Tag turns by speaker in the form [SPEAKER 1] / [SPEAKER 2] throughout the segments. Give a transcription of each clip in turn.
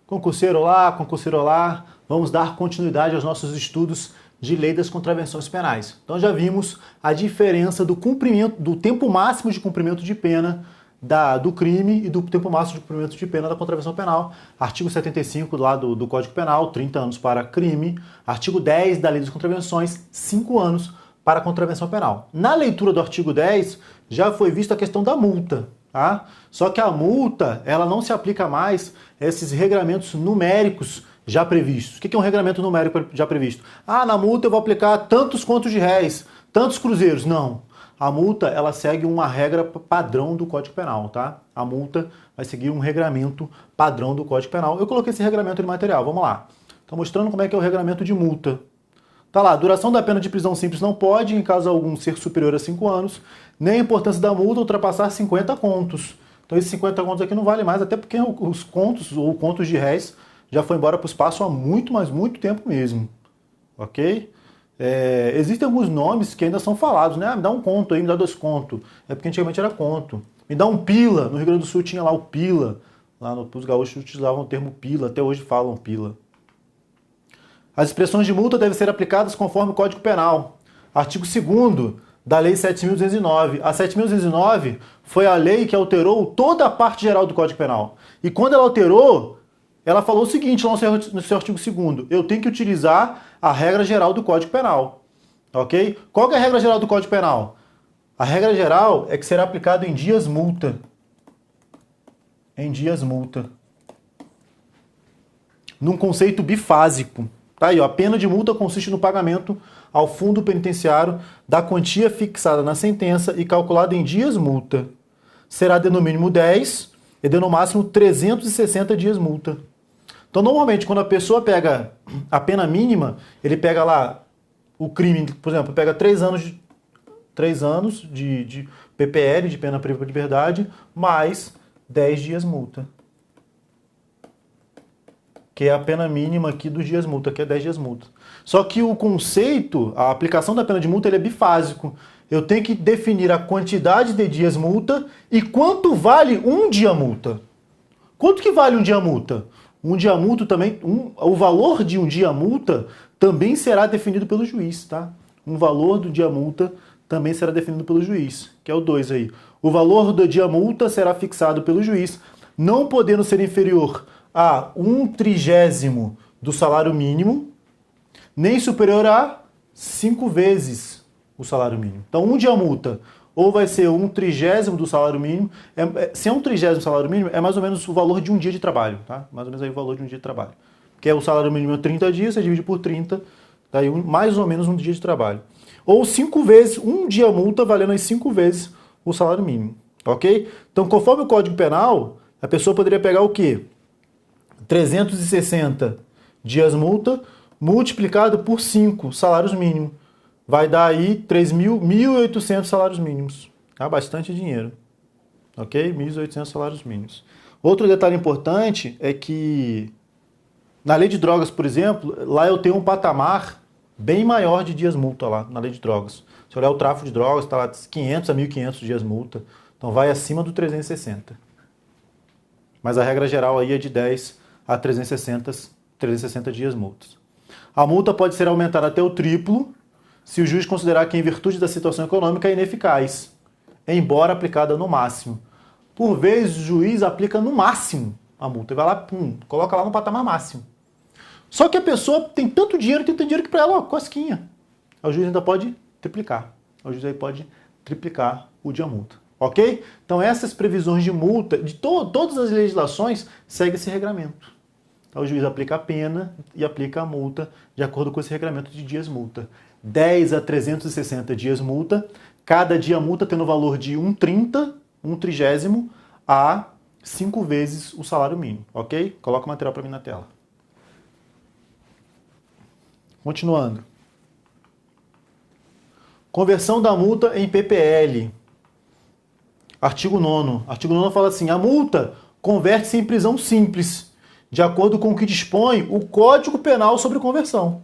[SPEAKER 1] Concurseiro, olá, concurseiro, olá. Vamos dar continuidade aos nossos estudos de lei das contravenções penais. Então já vimos a diferença do cumprimento, do tempo máximo de cumprimento de pena do crime e do tempo máximo de cumprimento de pena da contravenção penal. Artigo 75 lá do Código Penal, 30 anos para crime. Artigo 10 da Lei das Contravenções, 5 anos para a contravenção penal. Na leitura do artigo 10, já foi vista a questão da multa. Tá? Só que a multa, ela não se aplica mais a esses regramentos numéricos já previstos. O que é um regramento numérico já previsto? Ah, na multa eu vou aplicar tantos contos de réis, tantos cruzeiros. Não. A multa, ela segue uma regra padrão do Código Penal, tá? A multa vai seguir um regramento padrão do Código Penal. Eu coloquei esse regramento no material, vamos lá. Estou mostrando como é que é o regramento de multa. Tá lá, duração da pena de prisão simples não pode, em caso algum, ser superior a 5 anos, nem a importância da multa ultrapassar 50 contos. Então esses 50 contos aqui não vale mais, até porque os contos ou contos de réis já foi embora para o espaço há muito, mas muito tempo mesmo. Ok? Existem alguns nomes que ainda são falados, né? Ah, me dá um conto aí, me dá 2 contos. É porque antigamente era conto. Me dá um pila. No Rio Grande do Sul tinha lá o pila. Lá os gaúchos utilizavam o termo pila, até hoje falam pila. As expressões de multa devem ser aplicadas conforme o Código Penal. Artigo 2º da Lei 7.209. A 7.209 foi a lei que alterou toda a parte geral do Código Penal. E quando ela alterou, ela falou o seguinte lá no seu artigo 2º. Eu tenho que utilizar a regra geral do Código Penal. Ok? Qual que é a regra geral do Código Penal? A regra geral é que será aplicado em dias multa. Em dias multa. Num conceito bifásico. Tá aí, ó. A pena de multa consiste no pagamento ao fundo penitenciário da quantia fixada na sentença e calculada em dias multa. Será de no mínimo 10 e de no máximo 360 dias multa. Então, normalmente, quando a pessoa pega a pena mínima, ele pega lá o crime, por exemplo, pega 3 anos de PPL, de pena privativa de liberdade, mais 10 dias multa. Que é a pena mínima aqui dos dias multa, que é 10 dias multa. Só que o conceito, a aplicação da pena de multa, ele é bifásico. Eu tenho que definir a quantidade de dias multa e quanto vale um dia multa. Quanto que vale um dia multa? Um dia multa também, o valor de um dia multa também será definido pelo juiz, tá? Um valor do dia multa também será definido pelo juiz, que é o 2 aí. O valor do dia multa será fixado pelo juiz, não podendo ser inferior a 1/30 do salário mínimo, nem superior a 5 vezes o salário mínimo. Então, um dia multa ou vai ser 1/30 do salário mínimo. Se é 1/30 do salário mínimo, é mais ou menos o valor de um dia de trabalho, tá? Mais ou menos aí o valor de um dia de trabalho. Que é o salário mínimo é 30 dias, você divide por 30, daí mais ou menos um dia de trabalho. Ou 5 vezes, um dia multa valendo aí 5 vezes o salário mínimo, ok? Então, conforme o Código Penal, a pessoa poderia pegar o quê? 360 dias multa multiplicado por 5 salários mínimos. Vai dar aí 1.800 salários mínimos. Tá? Bastante dinheiro. Ok? 1.800 salários mínimos. Outro detalhe importante é que na lei de drogas, por exemplo, lá eu tenho um patamar bem maior de dias multa lá, na lei de drogas. Se olhar o tráfico de drogas, está lá de 500 a 1.500 dias multa. Então vai acima do 360. Mas a regra geral aí é de 10 a 360 dias multas. A multa pode ser aumentada até o triplo se o juiz considerar que, em virtude da situação econômica, é ineficaz, embora aplicada no máximo. Por vezes, o juiz aplica no máximo a multa. Vai lá, coloca lá no patamar máximo. Só que a pessoa tem tanto dinheiro que para ela, ó, cosquinha. O juiz ainda pode triplicar. O juiz aí pode triplicar o dia multa. Ok? Então, essas previsões de multa, de todas as legislações, seguem esse regramento. Então, o juiz aplica a pena e aplica a multa de acordo com esse regramento de dias multa. 10 a 360 dias multa, cada dia multa tendo o valor de 1/30 a 5 vezes o salário mínimo, ok? Coloca o material para mim na tela. Continuando. Conversão da multa em PPL. Artigo 9º. Artigo 9º fala assim, a multa converte-se em prisão simples, de acordo com o que dispõe o Código Penal sobre conversão.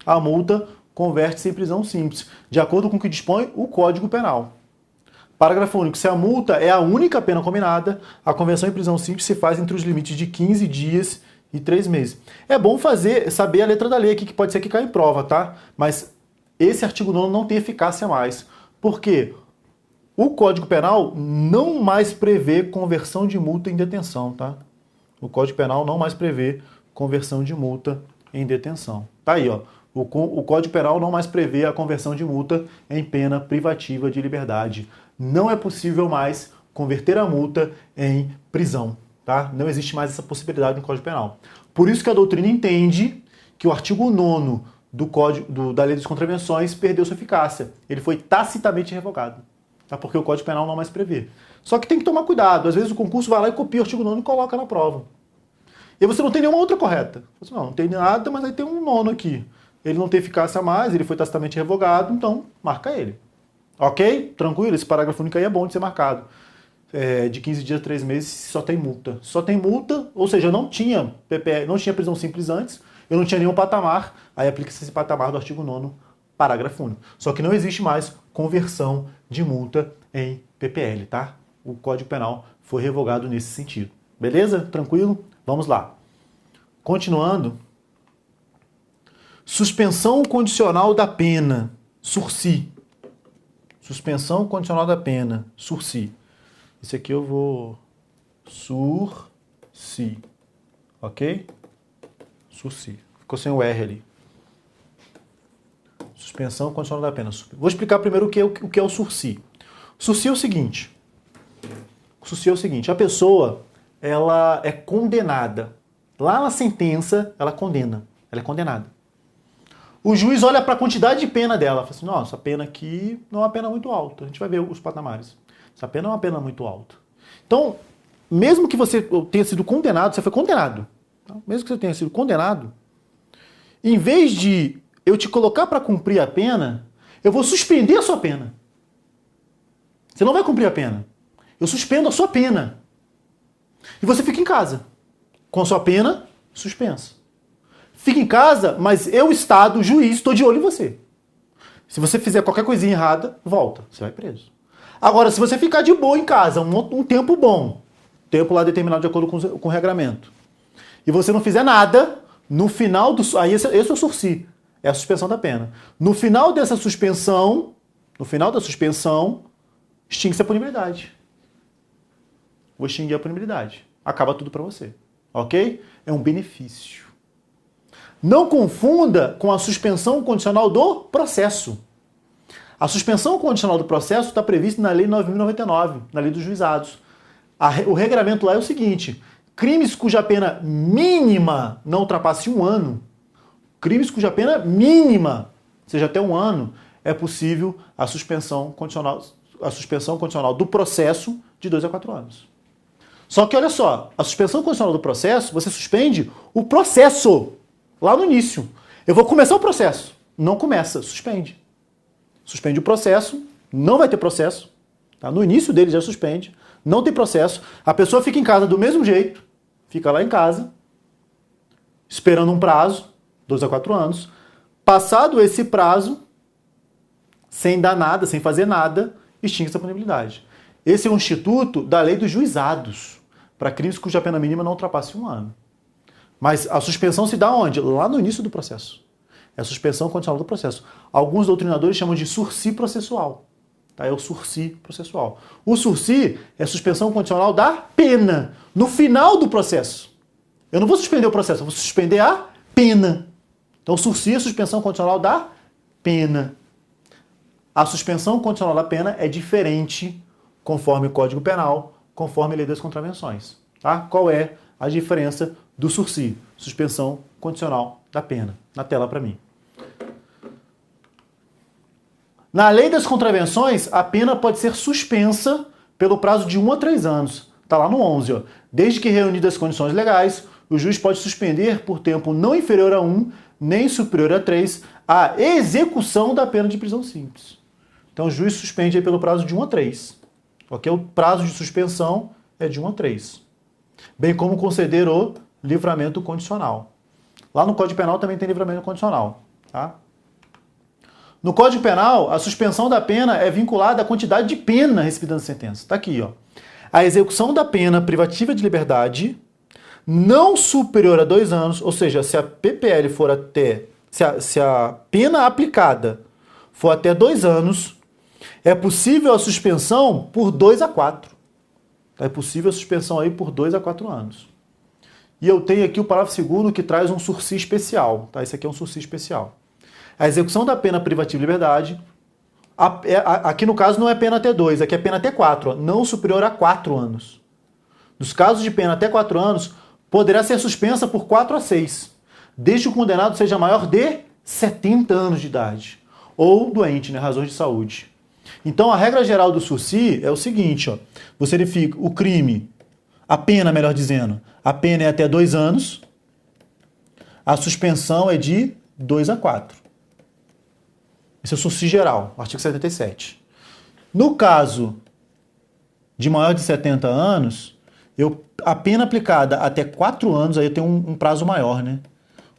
[SPEAKER 1] A multa converte-se em prisão simples, de acordo com o que dispõe o Código Penal. Parágrafo único. Se a multa é a única pena combinada, a conversão em prisão simples se faz entre os limites de 15 dias e 3 meses. É bom saber a letra da lei aqui, que pode ser que caia em prova, tá? Mas esse artigo 9º não tem eficácia mais. Por quê? O Código Penal não mais prevê conversão de multa em detenção, tá? O Código Penal não mais prevê conversão de multa em detenção. Tá aí, ó. O Código Penal não mais prevê a conversão de multa em pena privativa de liberdade. Não é possível mais converter a multa em prisão, tá? Não existe mais essa possibilidade no Código Penal. Por isso que a doutrina entende que o artigo 9º da Lei das Contravenções perdeu sua eficácia. Ele foi tacitamente revogado, tá? Porque o Código Penal não mais prevê. Só que tem que tomar cuidado. Às vezes o concurso vai lá e copia o artigo 9º e coloca na prova. E você não tem nenhuma outra correta. Você não tem nada, mas aí tem um 9º aqui. Ele não tem eficácia mais, ele foi tacitamente revogado, então marca ele. Ok? Tranquilo? Esse parágrafo único aí é bom de ser marcado. De 15 dias a 3 meses, só tem multa. Só tem multa, ou seja, não tinha prisão simples antes, eu não tinha nenhum patamar, aí aplica-se esse patamar do artigo 9º, parágrafo único. Só que não existe mais conversão de multa em PPL, tá? O Código Penal foi revogado nesse sentido. Beleza? Tranquilo? Vamos lá. Continuando. Suspensão condicional da pena, sursi. Suspensão condicional da pena, sursi. Esse aqui eu vou... sursi. Ok? Sursi. Ficou sem o R ali. Suspensão condicional da pena. Vou explicar primeiro o que é o sursi. O sursi é o seguinte. A pessoa, ela é condenada. Lá na sentença, ela condena. Ela é condenada. O juiz olha para a quantidade de pena dela. Fala assim, nossa, a pena aqui não é uma pena muito alta. A gente vai ver os patamares. Essa pena é uma pena muito alta. Então, mesmo que você tenha sido condenado, você foi condenado. Tá? Mesmo que você tenha sido condenado, em vez de eu te colocar para cumprir a pena, eu vou suspender a sua pena. Você não vai cumprir a pena. Eu suspendo a sua pena. E você fica em casa, com a sua pena suspensa. Fica em casa, mas eu, Estado, juiz, estou de olho em você. Se você fizer qualquer coisinha errada, volta, você vai preso. Agora, se você ficar de boa em casa, um tempo bom, tempo lá determinado de acordo com o regramento, e você não fizer nada, no final do... Aí esse é o sursi, é a suspensão da pena. No final dessa suspensão, extingue-se a punibilidade. Vou extinguir a punibilidade. Acaba tudo para você. Ok? É um benefício. Não confunda com a suspensão condicional do processo. A suspensão condicional do processo está prevista na Lei 9.099, na Lei dos Juizados. O regramento lá é o seguinte: crimes cuja pena mínima não ultrapasse 1 ano, crimes cuja pena mínima seja até 1 ano, é possível a suspensão condicional do processo de 2 a 4 anos. Só que olha só, a suspensão condicional do processo, você suspende o processo. Lá no início. Eu vou começar o processo. Não começa, suspende. Suspende o processo, não vai ter processo. Tá? No início dele já suspende, não tem processo. A pessoa fica em casa do mesmo jeito, fica lá em casa, esperando um prazo, 2 a 4 anos. Passado esse prazo, sem dar nada, sem fazer nada, extingue-se a punibilidade. Esse é um instituto da Lei dos Juizados, para crimes cuja pena mínima não ultrapasse 1 ano. Mas a suspensão se dá onde? Lá no início do processo. É a suspensão condicional do processo. Alguns doutrinadores chamam de sursi processual. Tá? É o sursi processual. O sursi é a suspensão condicional da pena, no final do processo. Eu não vou suspender o processo, eu vou suspender a pena. Então, o sursi é a suspensão condicional da pena. A suspensão condicional da pena é diferente conforme o Código Penal, conforme a Lei das Contravenções. Tá? Qual é a diferença do sursi, suspensão condicional da pena? Na tela para mim. Na Lei das Contravenções, a pena pode ser suspensa pelo prazo de 1 a 3 anos. Está lá no 11. Ó. Desde que reunidas as condições legais, o juiz pode suspender por tempo não inferior a 1, nem superior a 3, a execução da pena de prisão simples. Então o juiz suspende aí pelo prazo de 1 a 3. Ok? O prazo de suspensão é de 1 a 3. Bem como conceder o livramento condicional. Lá no Código Penal também tem livramento condicional. Tá? No Código Penal, a suspensão da pena é vinculada à quantidade de pena recebida na sentença. Está aqui, ó. A execução da pena privativa de liberdade não superior a 2 anos, ou seja, se a PPL for até, se a pena aplicada for até 2 anos, é possível a suspensão por 2 a 4. É possível a suspensão aí por 2 a 4 anos. E eu tenho aqui o parágrafo 2º que traz um sursi especial. Tá? Esse aqui é um sursi especial. A execução da pena privativa de liberdade, aqui no caso não é pena até 2, aqui é pena até 4, ó, não superior a 4 anos. Nos casos de pena até 4 anos, poderá ser suspensa por 4 a 6, desde que o condenado seja maior de 70 anos de idade, ou doente, né, razões de saúde. Então a regra geral do sursi é o seguinte, ó, você verifica o crime, a pena, melhor dizendo, a pena é até 2 anos, a suspensão é de 2 a 4. Esse é o sursi geral, artigo 77. No caso de maior de 70 anos, a pena aplicada até 4 anos, aí eu tenho um prazo maior, né?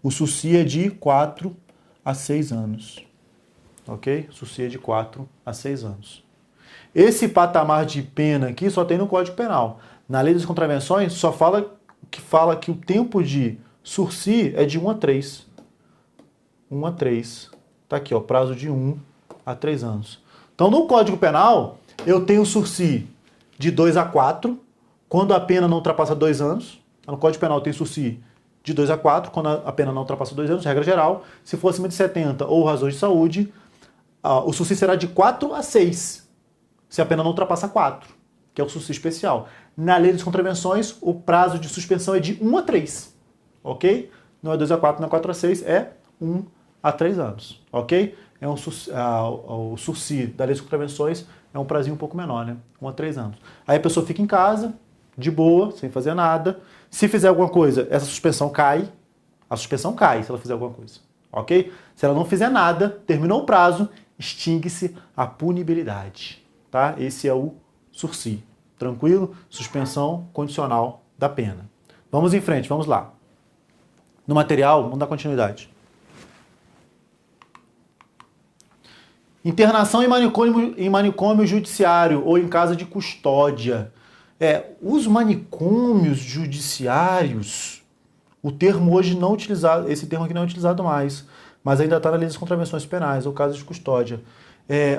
[SPEAKER 1] O sursi é de 4 a 6 anos. Ok? Sursi é de 4 a 6 anos. Esse patamar de pena aqui só tem no Código Penal. Na Lei das Contravenções, só fala que o tempo de sursi é de 1 a 3. 1 a 3. Tá aqui, ó, prazo de 1 a 3 anos. Então, no Código Penal, eu tenho sursi de 2 a 4, quando a pena não ultrapassa 2 anos. No Código Penal tem sursi de 2 a 4, quando a pena não ultrapassa 2 anos, regra geral. Se for acima de 70 ou razões de saúde, o sursi será de 4 a 6, se a pena não ultrapassa 4, que é o sursi especial. Na Lei das Contravenções, o prazo de suspensão é de 1 a 3, ok? Não é 2 a 4, não é 4 a 6, é 1 a 3 anos, ok? O sursi da Lei das Contravenções é um prazinho um pouco menor, né? 1 a 3 anos. Aí a pessoa fica em casa, de boa, sem fazer nada. Se fizer alguma coisa, essa suspensão cai. A suspensão cai se ela fizer alguma coisa, ok? Se ela não fizer nada, terminou o prazo, extingue-se a punibilidade, tá? Esse é o sursi. Tranquilo? Suspensão condicional da pena. Vamos em frente, vamos lá. No material, vamos dar continuidade. Internação em manicômio judiciário ou em casa de custódia. Os manicômios judiciários, o termo hoje não utilizado, esse termo aqui não é utilizado mais, mas ainda está na lei das contravenções penais ou casa de custódia.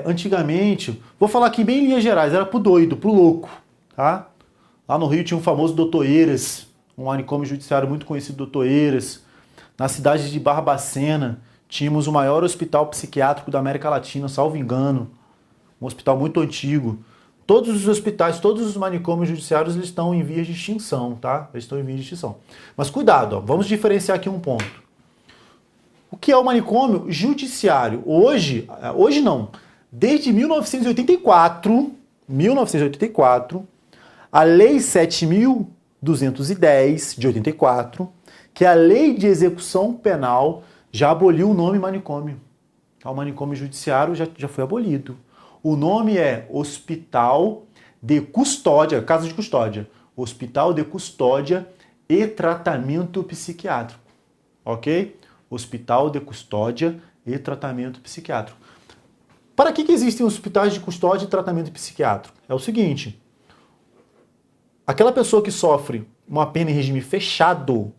[SPEAKER 1] Antigamente, vou falar aqui bem em linhas gerais, era pro doido, pro louco, tá? Lá no Rio tinha um famoso Dr. Eiras, um manicômio judiciário muito conhecido, Dr. Eiras. Na cidade de Barbacena, tínhamos o maior hospital psiquiátrico da América Latina, salvo engano, um hospital muito antigo. Todos os hospitais, todos os manicômios judiciários, eles estão em vias de extinção, tá? Eles estão em vias de extinção. Mas cuidado, ó, vamos diferenciar aqui um ponto. O que é o manicômio judiciário? Hoje não. Desde 1984, a Lei 7.210 de 84, que é a Lei de Execução Penal, já aboliu o nome manicômio. O manicômio judiciário já foi abolido. O nome é Hospital de Custódia, Casa de Custódia. Hospital de Custódia e Tratamento Psiquiátrico. Ok? Hospital de Custódia e Tratamento Psiquiátrico. Para que existem hospitais de custódia e tratamento psiquiátrico? É o seguinte, aquela pessoa que sofre uma pena em regime fechado,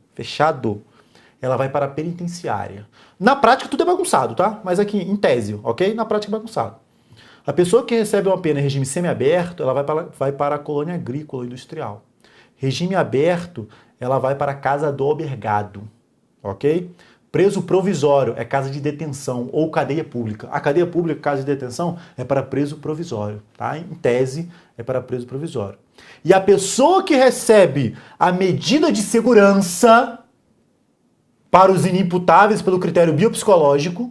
[SPEAKER 1] ela vai para a penitenciária. Na prática tudo é bagunçado, tá? Mas aqui em tese, ok? Na prática é bagunçado. A pessoa que recebe uma pena em regime semiaberto, ela vai para a colônia agrícola industrial. Regime aberto, ela vai para a casa do albergado, ok? Preso provisório é casa de detenção ou cadeia pública. A cadeia pública, casa de detenção, é para preso provisório, tá? Em tese, é para preso provisório. E a pessoa que recebe a medida de segurança para os inimputáveis pelo critério biopsicológico,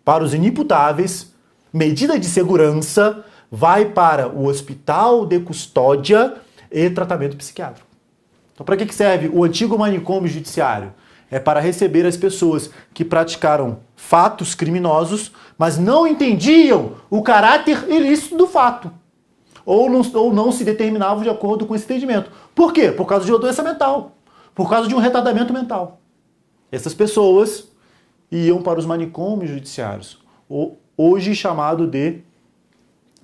[SPEAKER 1] para os inimputáveis, medida de segurança vai para o hospital de custódia e tratamento psiquiátrico. Então, para que serve o antigo manicômio judiciário? É para receber as pessoas que praticaram fatos criminosos, mas não entendiam o caráter ilícito do fato. Ou não se determinavam de acordo com esse entendimento. Por quê? Por causa de uma doença mental. Por causa de um retardamento mental. Essas pessoas iam para os manicômios judiciários, hoje chamado de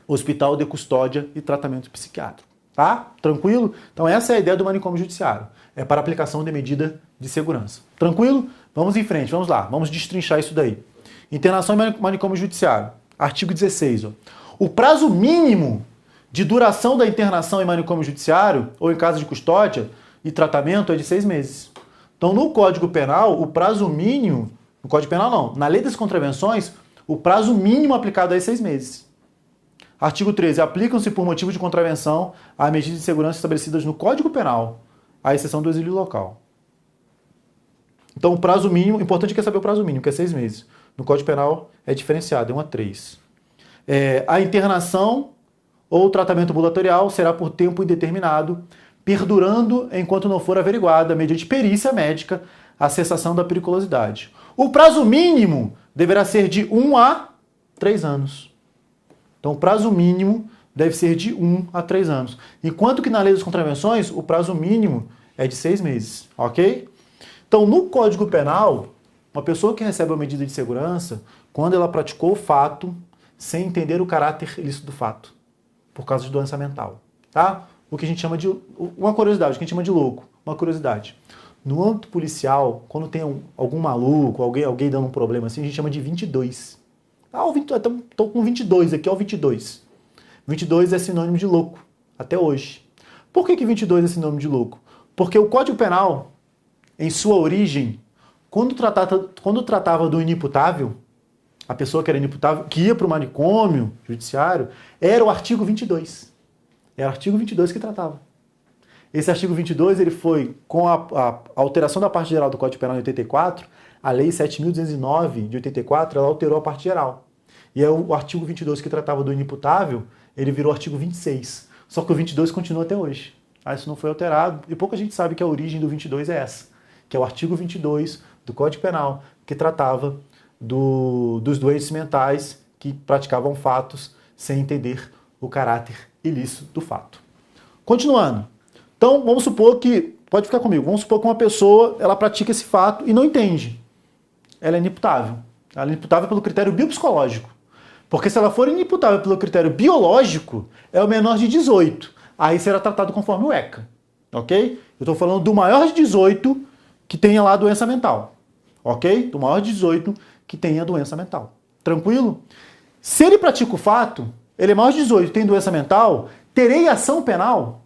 [SPEAKER 1] Hospital de Custódia e Tratamento Psiquiátrico. Tá? Tranquilo? Então essa é a ideia do manicômio judiciário. É para aplicação de medida de segurança. Tranquilo? Vamos em frente, vamos lá. Vamos destrinchar isso daí. Internação em manicômio judiciário. Artigo 16. Ó. O prazo mínimo de duração da internação em manicômio judiciário ou em casa de custódia e tratamento é de 6 meses. Então no Código Penal, o prazo mínimo... No Código Penal não. Na Lei das Contravenções, o prazo mínimo aplicado é 6 meses. Artigo 13. Aplicam-se por motivo de contravenção a medidas de segurança estabelecidas no Código Penal, à exceção do exílio local. Então, o prazo mínimo, importante é saber o prazo mínimo, que é 6 meses. No Código Penal é diferenciado, é 1 a 3. A internação ou tratamento ambulatorial será por tempo indeterminado, perdurando enquanto não for averiguada, mediante perícia médica, a cessação da periculosidade. O prazo mínimo deverá ser de 1 a 3 anos. Então, o prazo mínimo deve ser de 1 a 3 anos. Enquanto que na Lei das Contravenções, o prazo mínimo é de 6 meses, ok? Então, no Código Penal, uma pessoa que recebe uma medida de segurança, quando ela praticou o fato sem entender o caráter ilícito do fato, por causa de doença mental, tá? O que a gente chama de... Uma curiosidade, o que a gente chama de louco, uma curiosidade. No âmbito policial, quando tem algum maluco, alguém dando um problema assim, a gente chama de 22. Estou com 22 aqui, ó, 22. 22 é sinônimo de louco, até hoje. Por que 22 é sinônimo de louco? Porque o Código Penal, em sua origem, quando tratava do inimputável, a pessoa que era inimputável, que ia para o manicômio judiciário, era o artigo 22. Era o artigo 22 que tratava. Esse artigo 22, ele foi, com a alteração da parte geral do Código Penal em 84, a Lei 7.209 de 84, ela alterou a parte geral. E é o artigo 22 que tratava do inimputável, ele virou artigo 26. Só que o 22 continua até hoje. Isso não foi alterado, e pouca gente sabe que a origem do 22 é essa, que é o artigo 22 do Código Penal, que tratava dos doentes mentais que praticavam fatos sem entender o caráter ilícito do fato. Continuando. Então, vamos supor que, pode ficar comigo, vamos supor que uma pessoa, ela pratica esse fato e não entende. Ela é inimputável. Ela é inimputável pelo critério biopsicológico. Porque se ela for inimputável pelo critério biológico, é o menor de 18. Aí será tratado conforme o ECA. Ok? Eu estou falando do maior de 18 que tenha lá doença mental. Ok? Do maior de 18 que tenha doença mental. Tranquilo? Se ele pratica o fato, ele é maior de 18 tem doença mental, terei ação penal?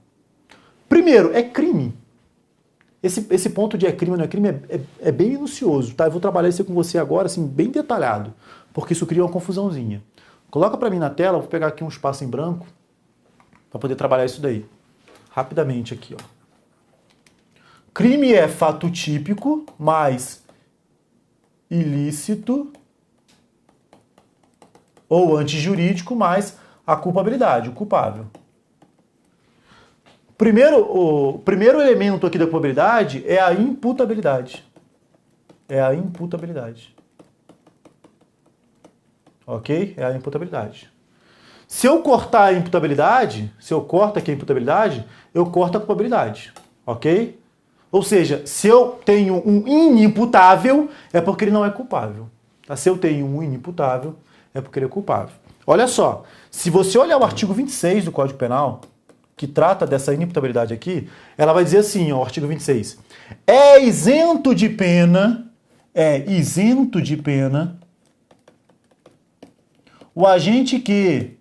[SPEAKER 1] Primeiro, é crime. Esse ponto de é crime ou não é crime é bem minucioso, tá? Eu vou trabalhar isso com você agora, assim, bem detalhado, porque isso cria uma confusãozinha. Coloca para mim na tela, vou pegar aqui um espaço em branco para poder trabalhar isso daí. Rapidamente aqui, ó. Crime é fato típico mais ilícito ou antijurídico mais a culpabilidade, o culpável. O primeiro elemento aqui da culpabilidade é a imputabilidade. É a imputabilidade. Ok? É a imputabilidade. Se eu cortar a imputabilidade, se eu corto aqui a imputabilidade, eu corto a culpabilidade. Ok? Ou seja, se eu tenho um inimputável, é porque ele não é culpável. Tá? Se eu tenho um inimputável, é porque ele é culpável. Olha só, se você olhar o artigo 26 do Código Penal, que trata dessa inimputabilidade aqui, ela vai dizer assim, ó, o artigo 26. É isento de pena o agente que,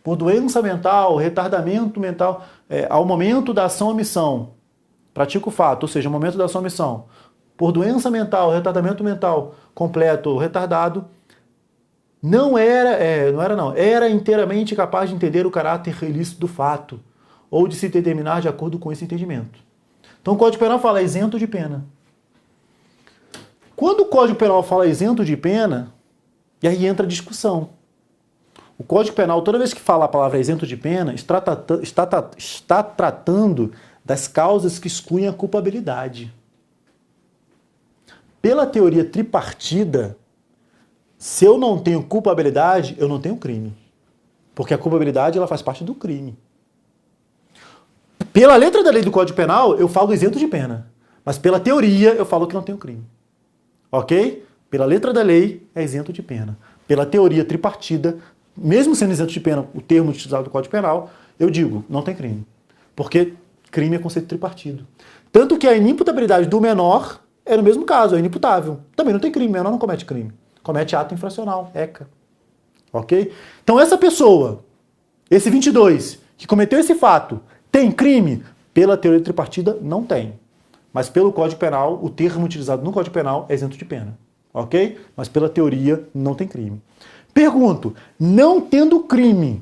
[SPEAKER 1] por doença mental, retardamento mental, ao momento da ação ou omissão, pratica o fato, ou seja, ao momento da ação ou omissão, por doença mental, retardamento mental completo ou retardado, era inteiramente capaz de entender o caráter ilícito do fato, ou de se determinar de acordo com esse entendimento. Então o Código Penal fala isento de pena. Quando o Código Penal fala isento de pena, e aí entra a discussão. O Código Penal, toda vez que fala a palavra isento de pena, está tratando das causas que excluem a culpabilidade. Pela teoria tripartida, se eu não tenho culpabilidade, eu não tenho crime. Porque a culpabilidade ela faz parte do crime. Pela letra da lei do Código Penal, eu falo isento de pena. Mas pela teoria, eu falo que não tenho crime. Ok? Pela letra da lei, é isento de pena. Pela teoria tripartida, mesmo sendo isento de pena, o termo utilizado do Código Penal, eu digo, não tem crime. Porque crime é conceito tripartido. Tanto que a inimputabilidade do menor é no mesmo caso, é inimputável. Também não tem crime, o menor não comete crime. Comete ato infracional, ECA. Ok? Então essa pessoa, esse 22, que cometeu esse fato, tem crime? Pela teoria tripartida, não tem. Mas pelo Código Penal, o termo utilizado no Código Penal é isento de pena. Ok? Mas pela teoria, não tem crime. Pergunto, não tendo crime,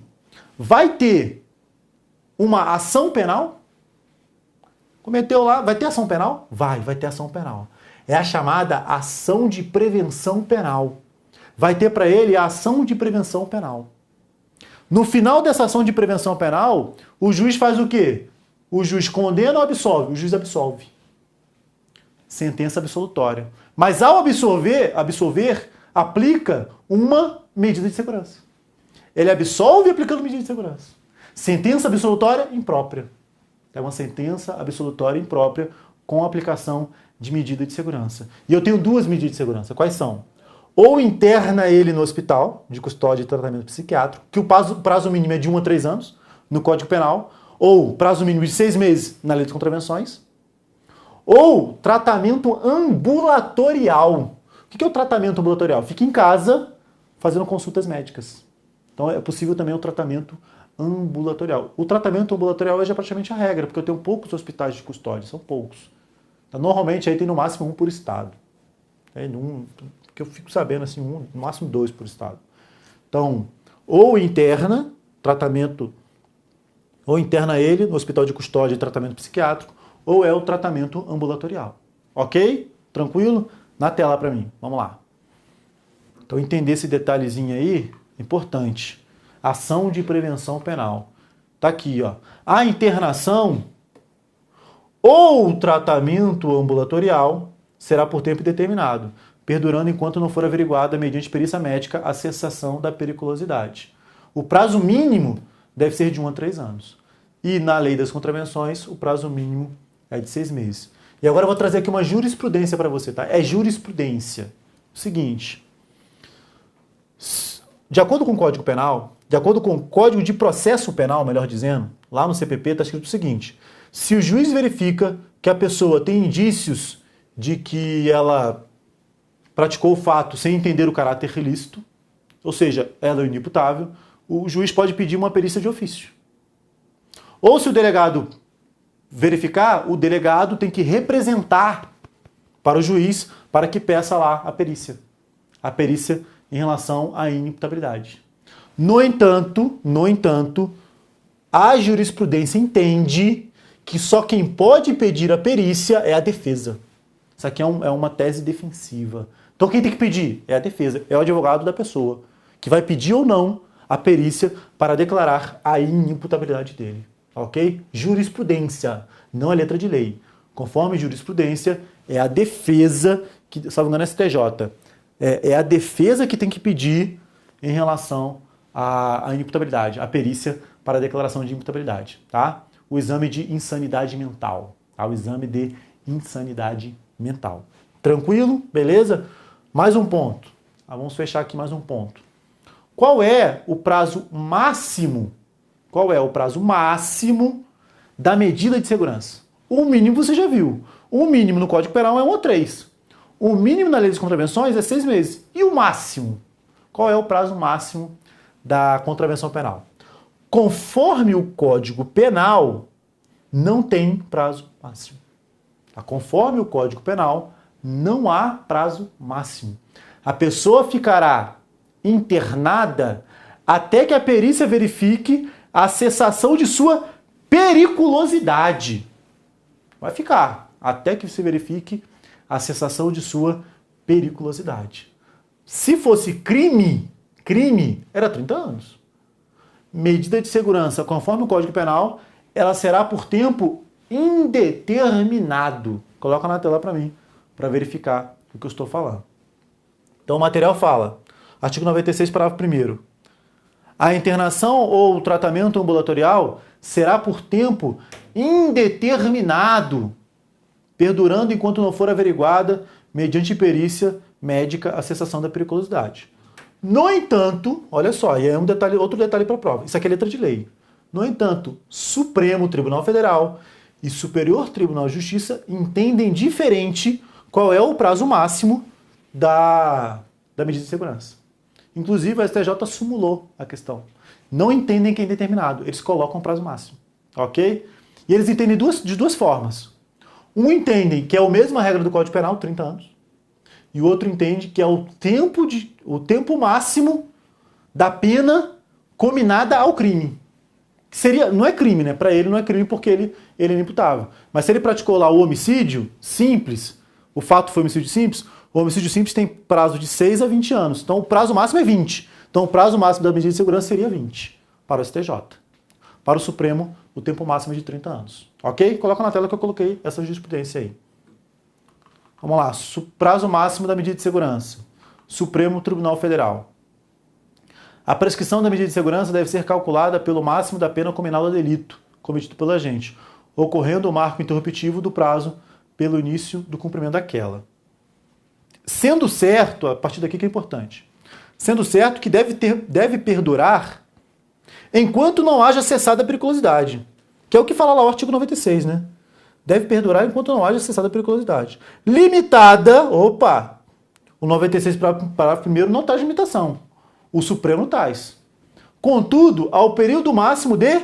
[SPEAKER 1] vai ter uma ação penal? Cometeu lá, vai ter ação penal? Vai ter ação penal. É a chamada ação de prevenção penal. Vai ter para ele a ação de prevenção penal. No final dessa ação de prevenção penal, o juiz faz o quê? O juiz condena ou absolve? O juiz absolve. Sentença absolutória. Mas ao absolver, aplica uma medida de segurança. Ele absolve aplicando medida de segurança. Sentença absolutória imprópria. É uma sentença absolutória imprópria com aplicação de medida de segurança. E eu tenho duas medidas de segurança. Quais são? Ou interna ele no hospital de custódia e tratamento psiquiátrico, que o prazo mínimo é de 1 a 3 anos no Código Penal, ou prazo mínimo de 6 meses na Lei de Contravenções, ou tratamento ambulatorial. O que é o tratamento ambulatorial? Fica em casa fazendo consultas médicas. Então é possível também o tratamento ambulatorial. O tratamento ambulatorial hoje é praticamente a regra, porque eu tenho poucos hospitais de custódia, são poucos. Então, normalmente aí tem no máximo um por estado. Que eu fico sabendo assim, no máximo 2 por estado. Então, ou interna, tratamento, ou interna ele no hospital de custódia e tratamento psiquiátrico, ou é o tratamento ambulatorial. Ok? Tranquilo? Na tela para mim. Vamos lá. Então, entender esse detalhezinho aí é importante. Ação de prevenção penal. Tá aqui, ó. A internação ou tratamento ambulatorial será por tempo determinado, perdurando enquanto não for averiguada, mediante perícia médica, a cessação da periculosidade. O prazo mínimo deve ser de 1 a 3 anos. E na lei das contravenções, o prazo mínimo é de 6 meses. E agora eu vou trazer aqui uma jurisprudência para você, tá? É jurisprudência. O seguinte, de acordo com o Código Penal, de acordo com o Código de Processo Penal, melhor dizendo, lá no CPP está escrito o seguinte: se o juiz verifica que a pessoa tem indícios de que ela praticou o fato sem entender o caráter ilícito, ou seja, ela é inimputável, o juiz pode pedir uma perícia de ofício. Ou se o delegado verificar, o delegado tem que representar para o juiz para que peça lá a perícia em relação à inimputabilidade. No entanto, a jurisprudência entende que só quem pode pedir a perícia é a defesa. Isso aqui é uma tese defensiva. Então quem tem que pedir? É a defesa, é o advogado da pessoa, que vai pedir ou não a perícia para declarar a inimputabilidade dele. Ok? Jurisprudência, não é letra de lei. Conforme jurisprudência, é a defesa, que, salvo engano, STJ, é a defesa que tem que pedir em relação à inimputabilidade, a perícia para a declaração de imputabilidade, tá? O exame de insanidade mental, tá? O exame de insanidade mental. Tranquilo? Beleza? Mais um ponto. Vamos fechar aqui mais um ponto. Qual é o prazo máximo? Qual é o prazo máximo da medida de segurança? O mínimo você já viu. O mínimo no Código Penal é 1 a 3. O mínimo na Lei das Contravenções é 6 meses. E o máximo? Qual é o prazo máximo da contravenção penal? Conforme o Código Penal, não tem prazo máximo. Conforme o Código Penal, não há prazo máximo. A pessoa ficará internada até que a perícia verifique a cessação de sua periculosidade. Vai ficar até que se verifique a cessação de sua periculosidade. Se fosse crime, era 30 anos. Medida de segurança, conforme o Código Penal, ela será por tempo indeterminado. Coloca na tela para mim, para verificar o que eu estou falando. Então o material fala, artigo 96, parágrafo 1º. A internação ou tratamento ambulatorial será por tempo indeterminado, perdurando enquanto não for averiguada, mediante perícia médica, a cessação da periculosidade. No entanto, olha só, e é outro detalhe para a prova. Isso aqui é letra de lei. No entanto, Supremo Tribunal Federal e Superior Tribunal de Justiça entendem diferente qual é o prazo máximo da medida de segurança. Inclusive, a STJ sumulou a questão. Não entendem que é indeterminado, eles colocam o prazo máximo. Ok? E eles entendem de duas formas. Um entende que é a mesma regra do Código Penal, 30 anos, e o outro entende que é o tempo máximo da pena cominada ao crime. Não é crime, né? Para ele não é crime porque ele é inimputável. Mas se ele praticou lá o homicídio simples, o fato foi homicídio simples, o homicídio simples tem prazo de 6 a 20 anos. Então o prazo máximo é 20. Então o prazo máximo da medida de segurança seria 20 para o STJ. Para o Supremo, o tempo máximo é de 30 anos. Ok? Coloca na tela que eu coloquei essa jurisprudência aí. Vamos lá. Prazo máximo da medida de segurança. Supremo Tribunal Federal. A prescrição da medida de segurança deve ser calculada pelo máximo da pena cominada ao delito cometido pelo agente, ocorrendo o marco interruptivo do prazo pelo início do cumprimento daquela. Sendo certo, a partir daqui que é importante, sendo certo que deve perdurar enquanto não haja cessada a periculosidade, que é o que fala lá o artigo 96, né? Deve perdurar enquanto não haja cessada a periculosidade. Limitada, o 96 parágrafo 1º não traz limitação. O Supremo traz. Contudo, ao período máximo de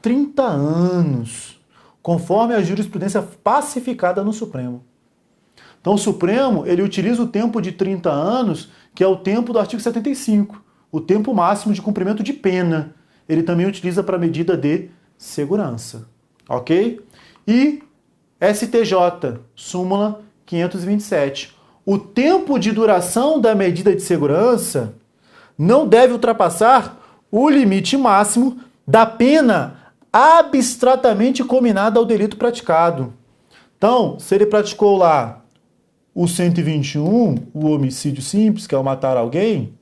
[SPEAKER 1] 30 anos, conforme a jurisprudência pacificada no Supremo. Então o Supremo, ele utiliza o tempo de 30 anos, que é o tempo do artigo 75, o tempo máximo de cumprimento de pena. Ele também utiliza para medida de segurança. Ok? E STJ, súmula 527. O tempo de duração da medida de segurança não deve ultrapassar o limite máximo da pena abstratamente cominada ao delito praticado. Então, se ele praticou lá o 121, o homicídio simples, que é o matar alguém,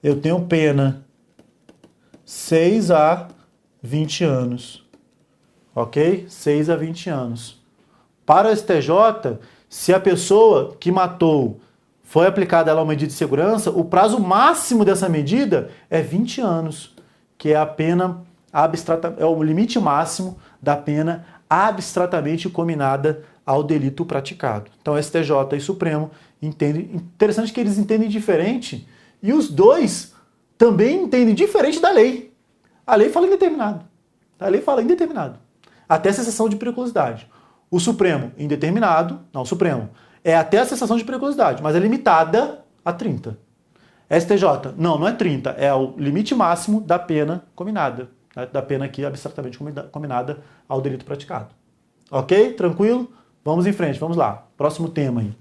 [SPEAKER 1] eu tenho pena 6 a 20 anos. Ok? 6 a 20 anos. Para o STJ, se a pessoa que matou foi aplicada a ela uma medida de segurança, o prazo máximo dessa medida é 20 anos, que é a pena abstrata, é o limite máximo da pena abstratamente cominada ao delito praticado. Então, STJ e Supremo entendem. Interessante que eles entendem diferente e os dois também entendem diferente da lei. A lei fala indeterminado. A lei fala indeterminado. Até a cessação de periculosidade. O Supremo, indeterminado. Não, o Supremo é até a cessação de periculosidade, mas é limitada a 30. STJ, não é 30, é o limite máximo da pena cominada. Da pena aqui abstratamente cominada ao delito praticado. Ok? Tranquilo? Vamos em frente, vamos lá. Próximo tema aí.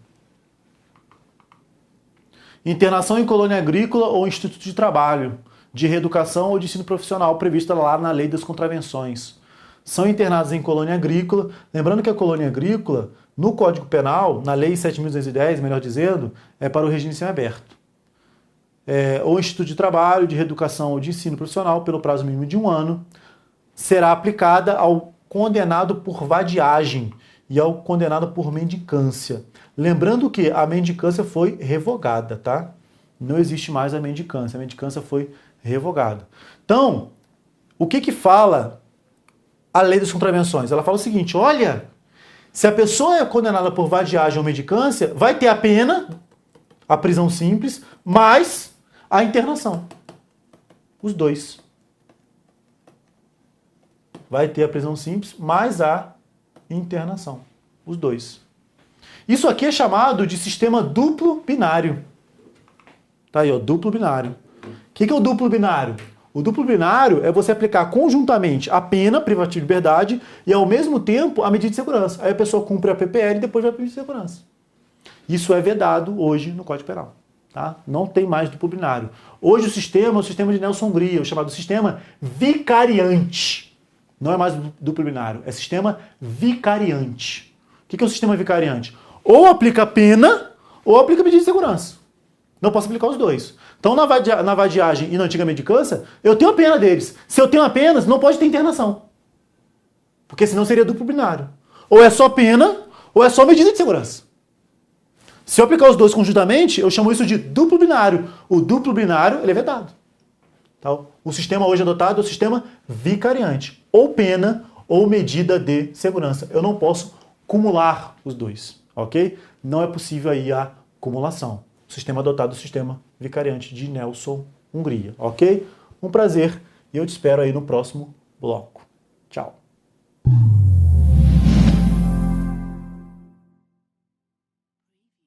[SPEAKER 1] Internação em colônia agrícola ou instituto de trabalho, de reeducação ou de ensino profissional prevista lá na Lei das Contravenções. São internados em colônia agrícola. Lembrando que a colônia agrícola, no Código Penal, na Lei 7.210, melhor dizendo, é para o regime semiaberto. Ou instituto de trabalho, de reeducação ou de ensino profissional, pelo prazo mínimo de 1 ano, será aplicada ao condenado por vadiagem e ao condenado por mendicância. Lembrando que a mendicância foi revogada, tá? Não existe mais a mendicância foi revogada. Então, o que fala a Lei das Contravenções? Ela fala o seguinte, olha, se a pessoa é condenada por vadiagem ou mendicância, vai ter a pena, a prisão simples, mais a internação. Os dois. Vai ter a prisão simples mais a internação. Os dois. Isso aqui é chamado de sistema duplo binário. Tá aí, ó, duplo binário. O que é o duplo binário? O duplo binário é você aplicar conjuntamente a pena privativa de liberdade e, ao mesmo tempo, a medida de segurança. Aí a pessoa cumpre a PPL e depois vai para a medida de segurança. Isso é vedado hoje no Código Penal. Tá? Não tem mais duplo binário. Hoje o sistema é o sistema de Nelson Hungria, o chamado sistema vicariante. Não é mais duplo binário, é sistema vicariante. O que é o sistema vicariante? Ou aplica a pena, ou aplica a medida de segurança. Não posso aplicar os dois. Então, na vadiagem e na antiga mendicância, eu tenho a pena deles. Se eu tenho a pena, não pode ter internação. Porque senão seria duplo binário. Ou é só pena, ou é só medida de segurança. Se eu aplicar os dois conjuntamente, eu chamo isso de duplo binário. O duplo binário, ele é vedado. Tá? O sistema hoje adotado é o sistema vicariante, ou pena ou medida de segurança. Eu não posso cumular os dois, ok? Não é possível aí a cumulação. O sistema adotado é o sistema vicariante de Nelson, Hungria, ok? Um prazer e eu te espero aí no próximo bloco. Tchau!